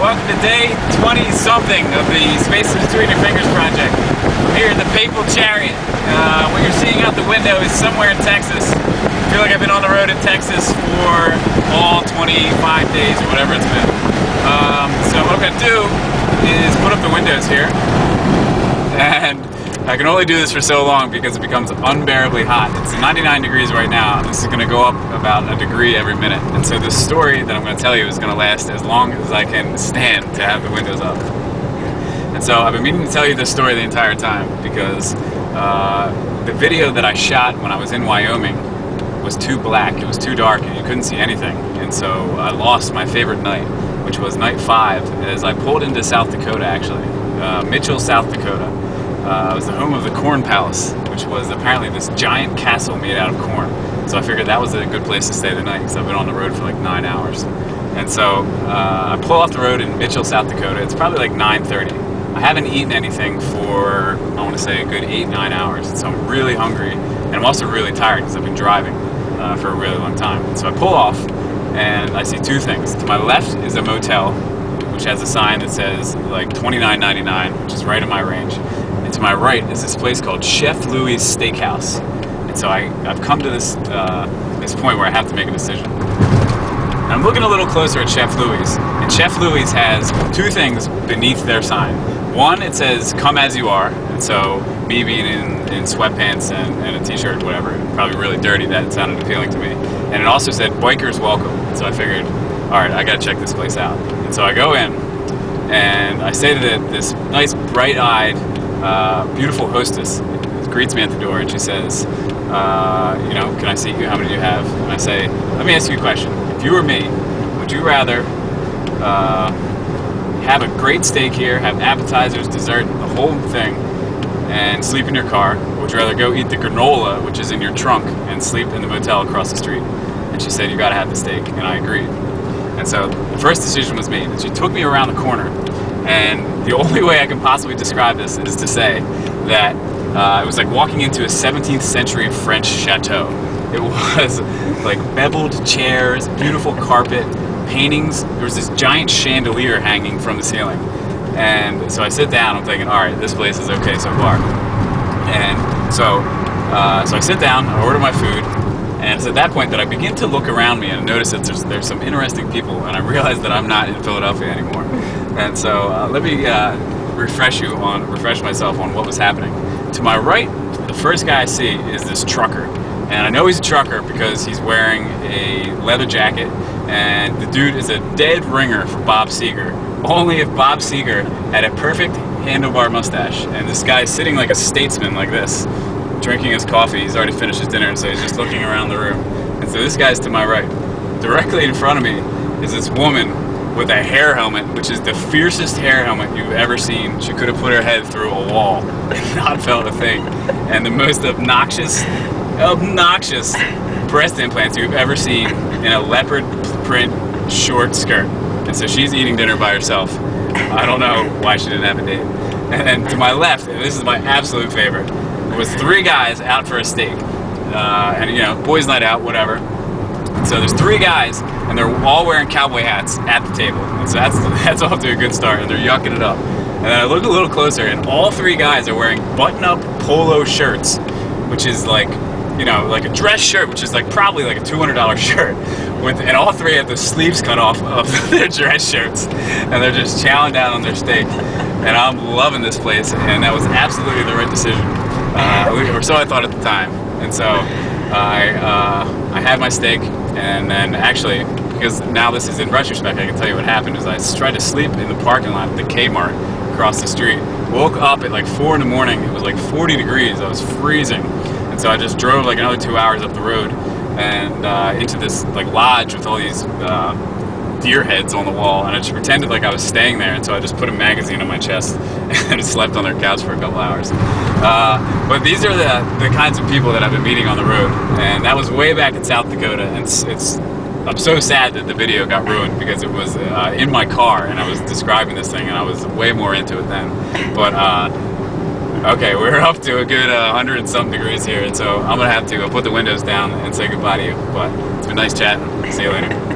welcome to day 20-something of the Space in Between Your Fingers project. I'm here in the Papal Chariot. What you're seeing out the window is somewhere in Texas. I feel like I've been on the road in Texas for all 25 days or whatever it's been. So what I'm going to do is put up the windows here. And I can only do this for so long because it becomes unbearably hot. It's 99 degrees right now. This is going to go up about a degree every minute. And so this story that I'm going to tell you is going to last as long as I can stand to have the windows up. And so I've been meaning to tell you this story the entire time because the video that I shot when I was in Wyoming was too black, it was too dark, and you couldn't see anything. And so I lost my favorite night, which was night 5, as I pulled into South Dakota actually. Mitchell, South Dakota. It was the home of the Corn Palace, which was apparently this giant castle made out of corn. So I figured that was a good place to stay the night because I've been on the road for like 9 hours. And so I pull off the road in Mitchell, South Dakota. It's probably like 9:30. I haven't eaten anything for, I want to say, a good 8-9 hours. So I'm really hungry, and I'm also really tired because I've been driving for a really long time. And so I pull off, and I see two things. To my left is a motel, which has a sign that says like $29.99, which is right in my range. And to my right is this place called Chef Louis Steakhouse. And so I've come to this point where I have to make a decision. And I'm looking a little closer at Chef Louis, and Chef Louis has two things beneath their sign. One, it says "Come as you are," and so me being in sweatpants and a t-shirt, whatever, probably really dirty, that sounded appealing to me. And it also said "Bikers welcome." And so I figured, all right, I gotta check this place out. And so I go in, and I say to this nice, bright-eyed, beautiful hostess greets me at the door, and she says, can I seat you? How many do you have? And I say, let me ask you a question. If you were me, would you rather have a great steak here, have appetizers, dessert, the whole thing, and sleep in your car? Or would you rather go eat the granola, which is in your trunk, and sleep in the motel across the street? And she said, you gotta have the steak, and I agreed. And so the first decision was made. She took me around the corner, and the only way I can possibly describe this is to say that it was like walking into a 17th century French chateau. It was like beveled chairs, beautiful carpet, paintings. There was this giant chandelier hanging from the ceiling. And so I sit down, I'm thinking, all right, this place is okay so far. And so I sit down, I order my food, and it's at that point that I begin to look around me and notice that there's some interesting people, and I realize that I'm not in Philadelphia anymore. And so let me refresh myself on what was happening. To my right, the first guy I see is this trucker. And I know he's a trucker because he's wearing a leather jacket, and the dude is a dead ringer for Bob Seger. Only if Bob Seger had a perfect handlebar mustache. And this guy's sitting like a statesman like this, drinking his coffee. He's already finished his dinner, and so he's just looking around the room. And so this guy's to my right. Directly in front of me is this woman with a hair helmet, which is the fiercest hair helmet you've ever seen. She could have put her head through a wall and not felt a thing. And the most obnoxious breast implants you've ever seen in a leopard print short skirt. And so she's eating dinner by herself. I don't know why she didn't have a date. And then to my left, and this is my absolute favorite, was 3 guys out for a steak. And boys' night out, whatever. So there's 3 guys, and they're all wearing cowboy hats at the table. And so that's off to a good start, and they're yucking it up. And then I look a little closer, and all 3 guys are wearing button-up polo shirts, which is like, like a dress shirt, which is like probably like a $200 shirt. And all 3 have the sleeves cut off of their dress shirts, and they're just chowing down on their steak. And I'm loving this place, and that was absolutely the right decision. Or so I thought at the time. And so I had my steak, and then actually, because now this is in retrospect, I can tell you what happened, is I tried to sleep in the parking lot at the Kmart across the street. Woke up at like 4 in the morning, it was like 40 degrees, I was freezing. And so I just drove like another 2 hours up the road and into this like lodge with all these deer heads on the wall, and I just pretended like I was staying there, and so I just put a magazine on my chest and slept on their couch for a couple hours. But these are the kinds of people that I've been meeting on the road, and that was way back in South Dakota, and I'm so sad that the video got ruined because it was in my car, and I was describing this thing, and I was way more into it then. But okay, we're up to a good 100 and something degrees here, and so I'm gonna have to put the windows down and say goodbye to you. But it's been nice chatting. See you later.